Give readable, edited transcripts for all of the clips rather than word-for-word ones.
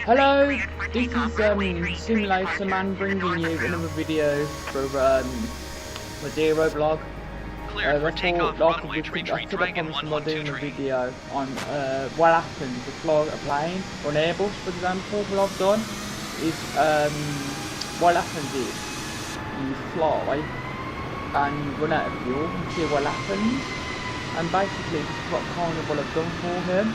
Hello, this is Simulator Man bringing you another video for my Zero blog. I thought I promised doing a video on what happens if you fly a plane or an Airbus, for example. What I've done is what happens is you fly and you run out of fuel and see what happens, and basically this is what kind of what I've done for him.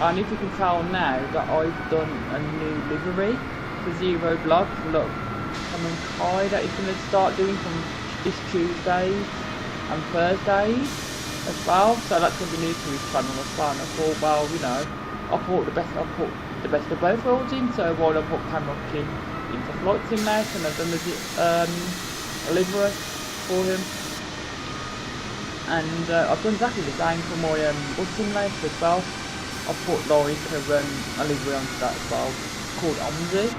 And if you can tell now that I've done a new livery for Zero blog, look, some Kai that he's going to start doing from this Tuesdays and Thursdays as well. So that's going to be new to his channel as well. And I thought, well, you know, I put the best of both worlds in. So while I put camera into Flight Simulator, and I've done a livery for him. And I've done exactly the same for my bus simulator as well. I put like a livery onto that as well, called Omzi.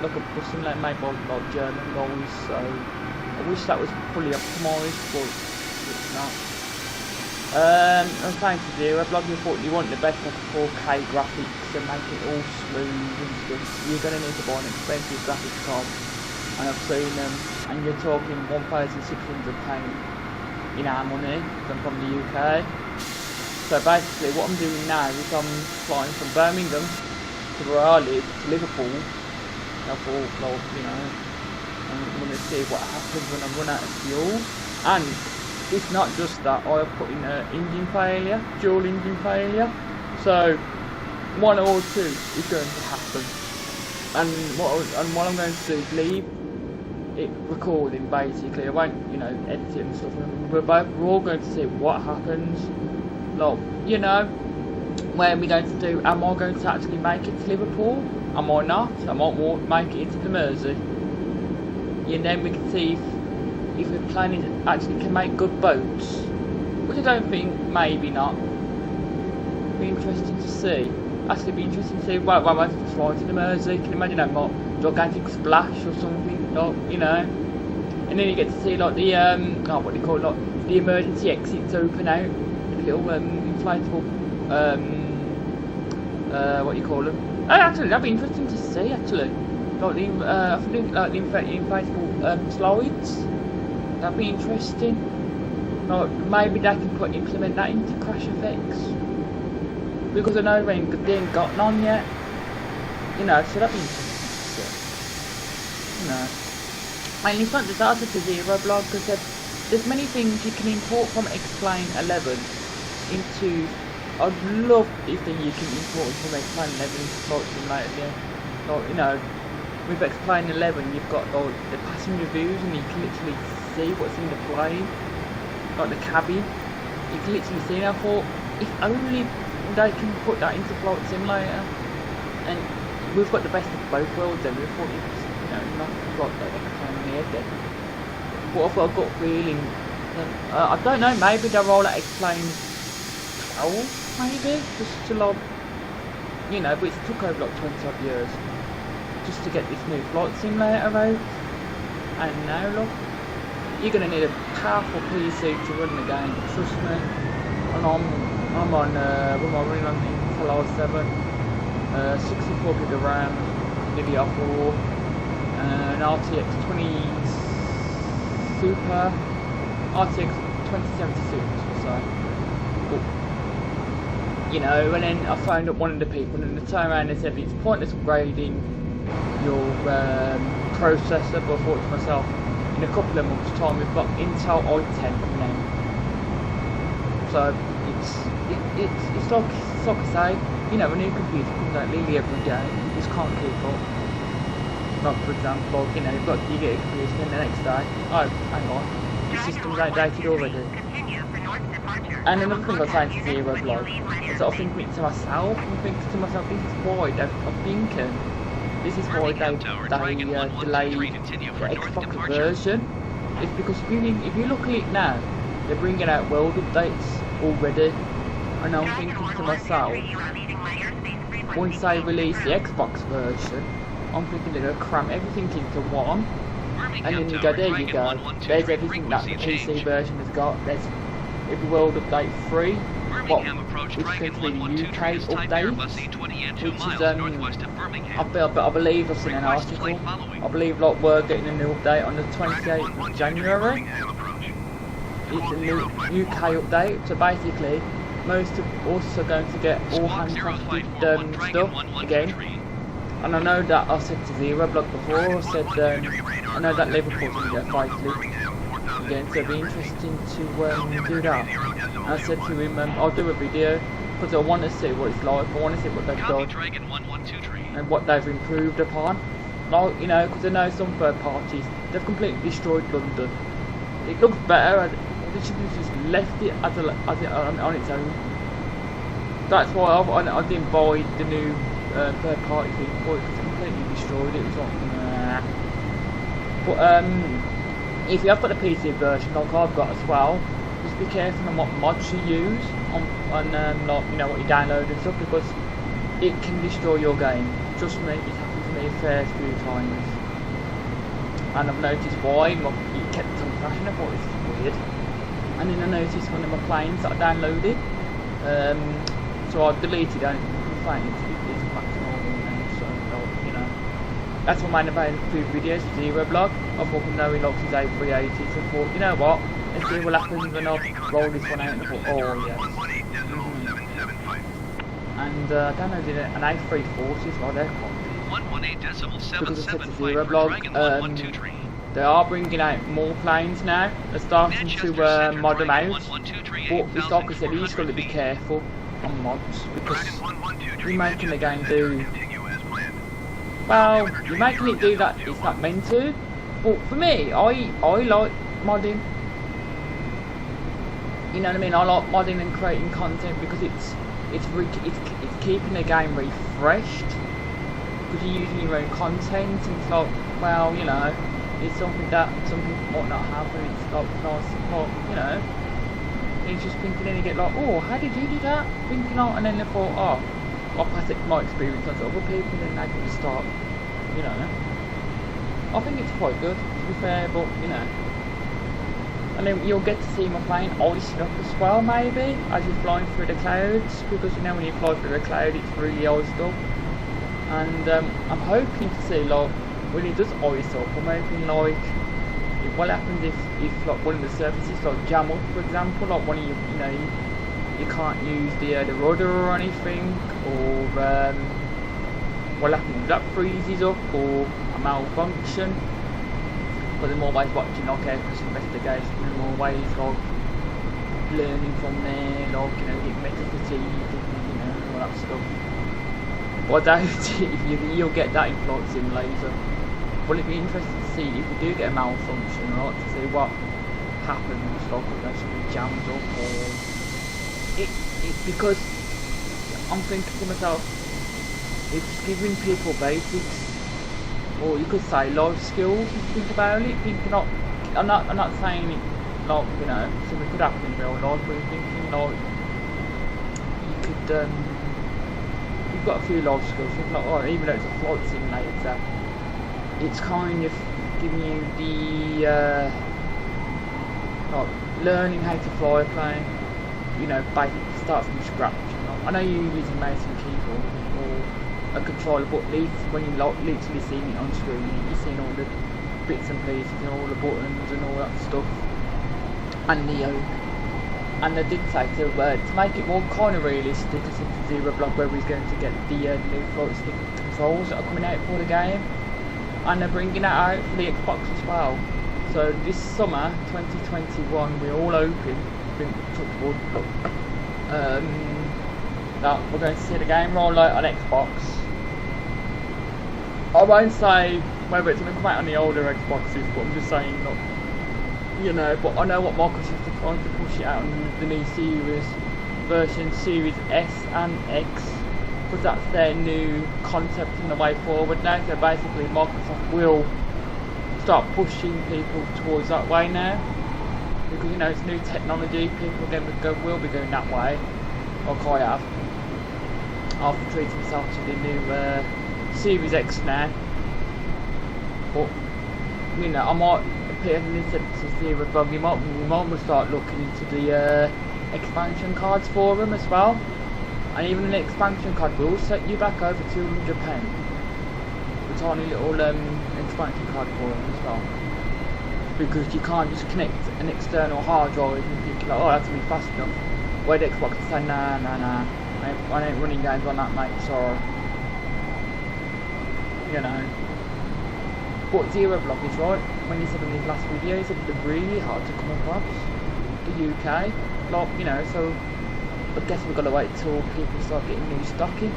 Like a bus simulator made by like German guys, so I wish that was fully optimised, but it's not. I'm saying to Zero blog, you want the best of 4K graphics and make it all smooth and stuff. You're going to need to buy an expensive graphics card, and I've seen them, and you're talking £1,600 in our money, because I'm from the UK. So basically what I'm doing now is I'm flying from Birmingham to where I live, to Liverpool. I thought, well, you know, I'm going to see what happens when I run out of fuel. And it's not just that, I have put in engine failure, dual engine failure. So one or two is going to happen. And what I'm going to do is leave it recording basically. I won't, you know, edit it and stuff. We're all going to see what happens. Like, you know, where are we going to do? Am I going to actually make it to Liverpool? Am I not? I might make it into the Mersey. And then we can see if the plane actually can make good boats, which I don't think, maybe not. Be interesting to see. Actually, be interesting to see. Well, I might fly to the Mersey. Can you imagine that? Like gigantic splash or something, like, you know. And then you get to see like the what do you call it? Like the emergency exits open out. Little inflatable, what do you call them? Actually, that'd be interesting to see. Actually, like the I think like the inflatable slides. That'd be interesting. Like maybe they can implement that into Crash Effects, because I know they ain't got none yet. You know, so that'd be interesting to see. You know, and it's not just out of the Zero blog, because there's many things you can import from Explain 11 into. I'd love if you can import from Explain 11 into Flight Simulator. Like, you know, with Explain 11 you've got like the passenger views, and you can literally see what's in the plane, like the cabin. You can literally see. And I thought, if only they can put that into Flight Simulator, and we've got the best of both worlds. Then we thought, you know, not like that Explain here then. But I've got a gut feeling. I don't know. Maybe they'll roll out Explain 12, maybe, just to like, you know. But it took over like 20 odd years just to get this new Flight Simulator out. And now look, you're gonna need a powerful PC to run the game. Trust me. And I'm on with my running on Intel i7, 64 gig of RAM, NVIDIA 4, an RTX 20 Super, RTX 2070 Super, so. You know, and then I phoned up one of the people, and they turned around and said it's pointless upgrading your processor. But I thought to myself, in a couple of months' time we've got Intel i10 now. So it's like I say, you know, a new computer comes out nearly every day. You just can't keep up. Like for example, you know, you get a computer and the next day, oh, hang on, the system's outdated already. And another thing I was saying to Zero blog is that I'm thinking to myself, this is why I'm thinking, this is why they delayed the Xbox version. It's because if you look at it now, they're bringing out world updates already, and I'm thinking to myself, once they release the Xbox version, I'm thinking they're going to cram everything into one, and then you go, there you go, there's everything that the PC version has got, there's every world update free, what which is going to be the UK update, which is I believe I've seen an article. I believe like we're getting a new update on the 28th of January. It's a new UK update, so basically most of us are going to get all handcrafted stuff again. And I know that I said to Zero Block before, I said I know that Liverpool's going to get 5 league again, so it'll be interesting to do that. And I said to him, I'll do a video because I want to see what it's like. I want to see what they've done and what they've improved upon. Like, you know, because I know some third parties, they've completely destroyed London. It looks better. They should have just left it as on its own. That's why I didn't buy the new third party thing, but it's completely destroyed it. It was like, nah. But if you have got the PC version, like I've got as well, just be careful on what mods you use on like, you know, what you download and stuff, because it can destroy your game. Trust me, it happened to me a fair few times, and I've noticed why. It kept on crashing. I thought this is weird, and then I noticed one of my planes that I downloaded, so I deleted it. It's back to normal now, so you know. That's what made about a few videos, Zero Blog. I thought no, he locked his A380, so I thought, you know what, let's see what happens when I roll this one out, and I thought, oh yes. And I downloaded an A340 as well, they're quite because I said to Zero Blog, they are bringing out more planes now. They're starting to mod them out, but it's like I said, you just got to be careful on mods, because you're making the game do, well, you're making it do that it's not meant to. But for me, I like modding. You know what I mean? I like modding and creating content because it's keeping the game refreshed, because you're using your own content, and it's like, well, you know, it's something that some people might not have, and it's like nice, like, you know. And it's just thinking, and you get like, oh, how did you do that? Thinking, oh, and then they thought, oh, I'll pass it my experience on to other people, and then they can start, you know. I think it's quite good, to be fair, but, you know. And then you'll get to see my plane icing up as well, maybe, as you're flying through the clouds, because, you know, when you fly through the cloud, it's really iced up. And I'm hoping to see, like, when it does ice up, I'm hoping, like, what happens if like one of the surfaces like jam up, for example, like one of you know, you can't use the rudder or anything, or what happens if that freezes up, or a malfunction. But I'm always watching like aircraft investigation, and I'm always like learning from there, like, you know, getting better fatigue, and, you know, all that stuff. But I doubt if you'll get that in Flight Simulator. Well, it'd be interesting to see if you do get a malfunction, or to see what happens, like if something jams up, or it because I'm thinking to myself, it's giving people basics, or you could say life skills. If you think about it, thinking not, I'm not saying it like, you know, something could happen in real life, but you're thinking like you could you've got a few life skills. You're like, oh, even though it's a flight simulator, it's kind of giving you the like learning how to fly a plane, you know, basically start from scratch. You know? I know you're using mouse and keyboard or a controller, but at least when you literally seeing it on screen, you're seeing all the bits and pieces and all the buttons and all that stuff, and the and they did say to make it more kind of realistic, I said to Zero Block where he's going to get the new flight stick controls that are coming out for the game. And they're bringing that out for the Xbox as well. So this summer, 2021, we're all hoping, touch wood, that we're going to see the game roll out on Xbox. I won't say whether it's going to come out on the older Xboxes, but I'm just saying, look, you know, but I know what Microsoft are trying to push it out on the new Series S and X, because that's their new concept and the way forward now. So basically Microsoft will start pushing people towards that way now, because, you know, it's new technology. People will be going that way, like I have. I've treated myself to the new Series X now, but, you know, I might appear and said to Zero Bug, you might start looking into the expansion cards for them as well. And even an expansion card will set you back over £200. A tiny little expansion card for them as well. Because you can't just connect an external hard drive and think like, oh, that's gonna be fast enough. Where the Xbox is saying, nah, I ain't running games on that, mate, sorry. You know. But Zero Block is right. When he said in his last video, he said they're really hard to come across. The UK. Like, you know, so I guess we've got to wait till people start getting new stock in.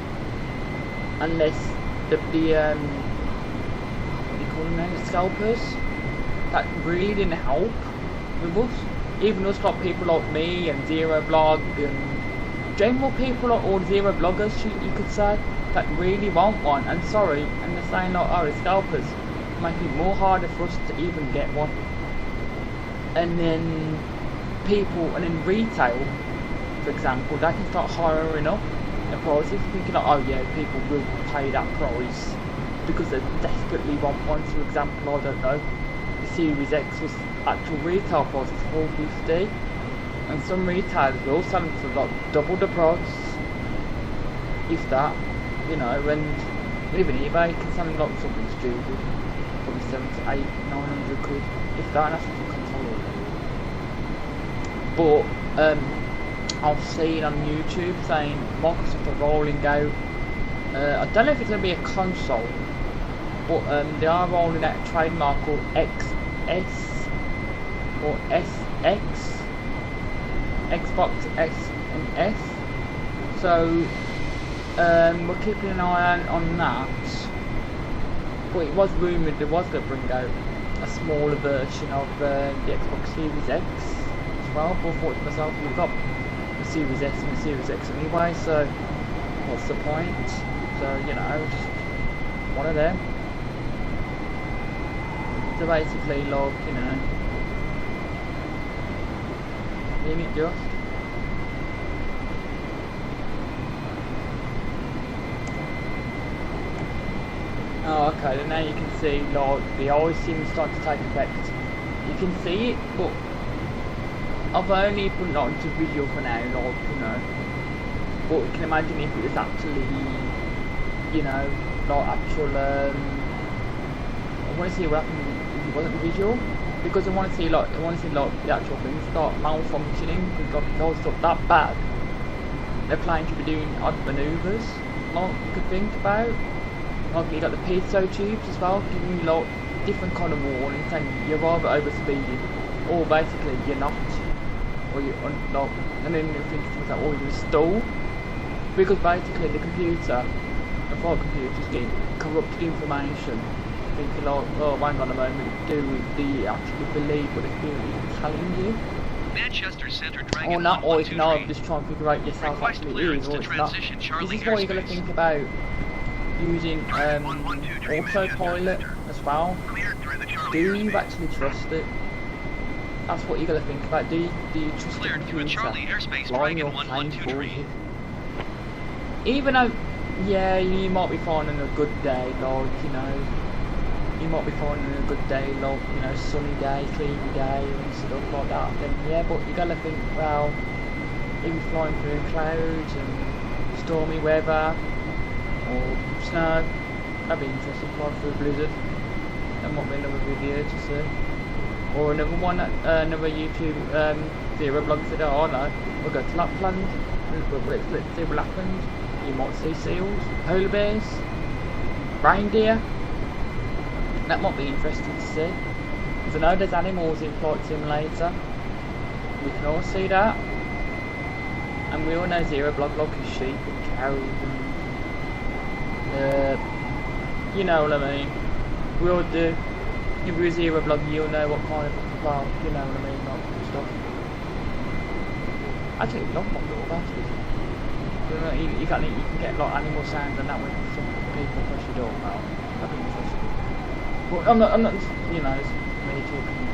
Unless the what do you call them now? The scalpers. That really didn't help with us. Even us, like people like me and Zero Blog and general people, like all Zero Bloggers, you could say, that really want one. And sorry, and they're saying like, oh, the scalpers make it more harder for us to even get one. And then people, and in retail, for example, they can start hiring up the prices, thinking like, oh yeah, people will pay that price because they desperately want one. For example, I don't know, the Series X was actual retail price is $450, and some retailers will sell them for like double the price, if that, you know. And even eBay can sell them like something stupid, probably 700 to 800, 900 quid, if that, and that's what you control. But I've seen on YouTube saying Microsoft are rolling out, I don't know if it's going to be a console, but they are rolling out a trademark called XS or SX, Xbox S and S. So we're keeping an eye on that. But it was rumoured they was going to bring out a smaller version of the Xbox Series X as well. But I thought to myself, we've got the Series S and the Series X anyway, so what's the point? So, you know, just one of them. So basically, like, you know, leave it just. Oh, okay, then now you can see, like, the eye sims start to take effect. You can see it, but I've only put it onto visual for now, like, you know. But you can imagine if it was actually, you know, like actual, I want to see what happened if it wasn't visual, because I want to see like the actual things start malfunctioning, because like those stuff that bad. They're planning to be doing odd manoeuvres, like you could think about. Like you got the piezo tubes as well, giving you like different kind of warning, saying you're either overspeeding, or basically you're not, or you're not, and then you think things like, or you're stalled, because basically the computer, the file computer's getting corrupted information, thinking like, oh, hang on a moment, do you actually believe what the computer is telling you? Manchester Center Dragon or not, or if not, just try and figure out yourself actually is, or it's not. This is what you're going to think about using autopilot as well. Do you actually trust it? That's what you're going to think about. Do you trust the computer flying your plane for you? Even though, yeah, you might be finding a good day, like, you know, you might be finding a good day, like, you know, sunny day, cleary day and stuff like that, then yeah, but you gotta think, well, if you're flying through clouds and stormy weather or snow, that'd be interesting, flying through a blizzard. That might be another video to see. Or another one, another YouTube Zero blog said, oh no, we'll go to Lapland, let's see what happens. You might see seals, polar bears, reindeer. That might be interesting to see. Because I know there's animals in Flight Simulator. We can all see that. And we all know Zero blog is sheep and cows and you know what I mean. We all do. If you're a Zero blog, you'll know what kind of, well, you know what I mean, like stuff. I actually love my little bastards. You can get like animal sounds and that when some people push your door out. That'd be interesting. But I'm not, you know, it's me talking.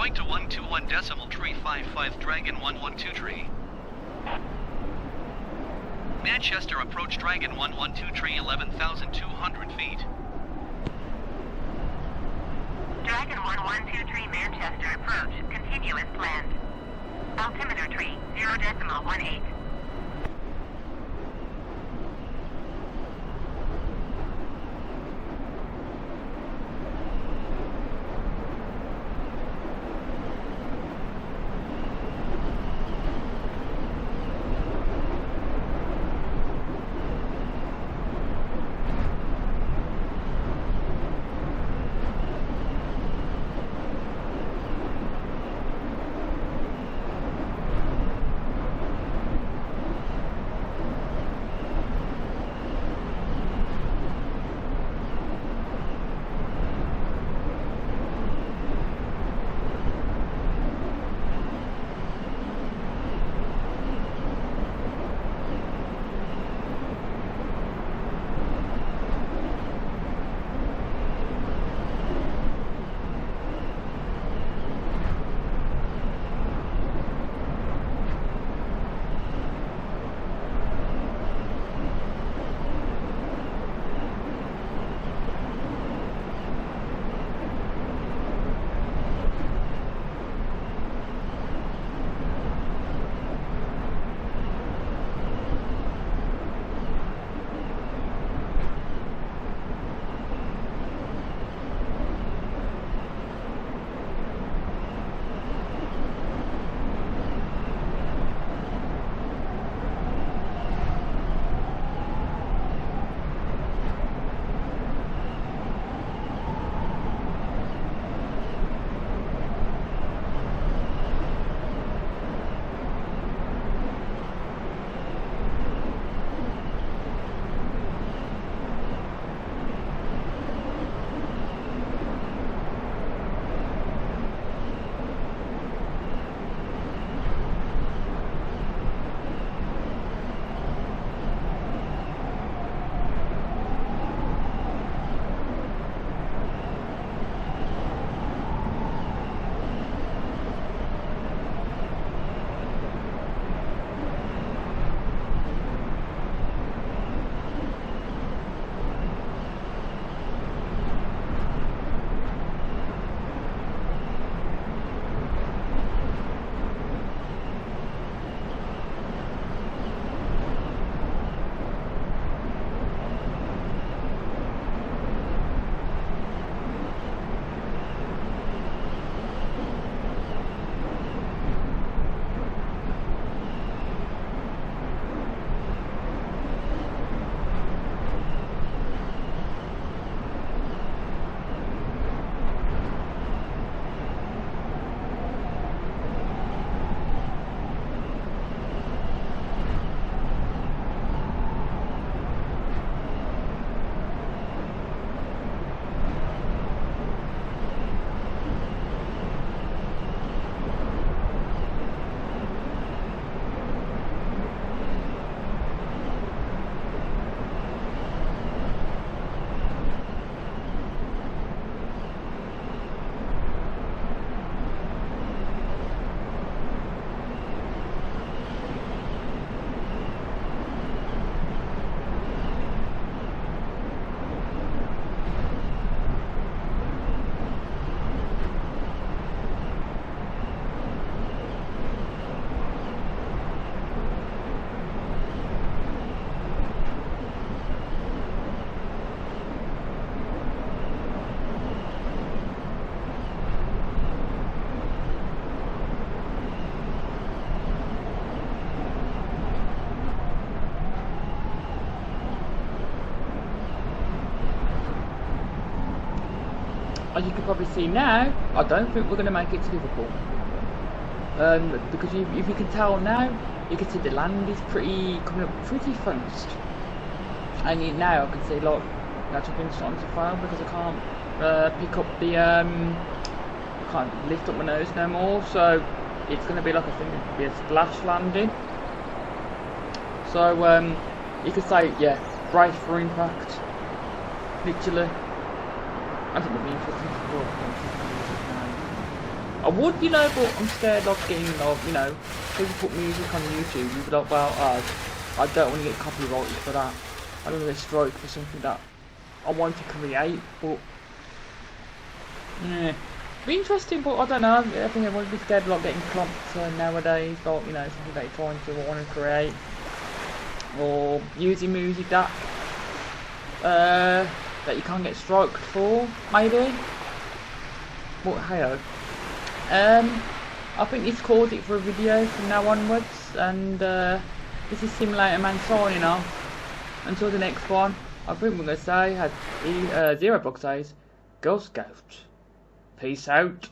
Point to 121.355 Dragon 112 Manchester approach Dragon 112 11,200 feet. Dragon 1123 Manchester approach. Continue as planned. Altimeter tree 0.18. as you can probably see now, I don't think we're going to make it to Liverpool. Because if you can tell now, you can see the land is coming up pretty fast. And now I can see like that's been starting to fail because I can't pick up the I can't lift up my nose no more. So it's going to be like I think it'll be a splash landing. So you could say yeah, brace for impact. Literally. I think it'll be interesting to talk. I would, you know, but I'm scared of getting, you know, people put music on YouTube, you'd be like, well, I don't want to get copyrighted for that. I don't want to get striked for something that I want to create, but yeah. Be interesting, but I don't know. I think everyone's be scared of like getting clumped nowadays, like, you know, something that you're trying to want to create, or using music that you can't get striked for, maybe. But hey-ho. I think this calls it for a video from now onwards, and this is Simulator Man signing off. Until the next one, I think we're going to say, as Zero Box says, Girl Scout. Peace out.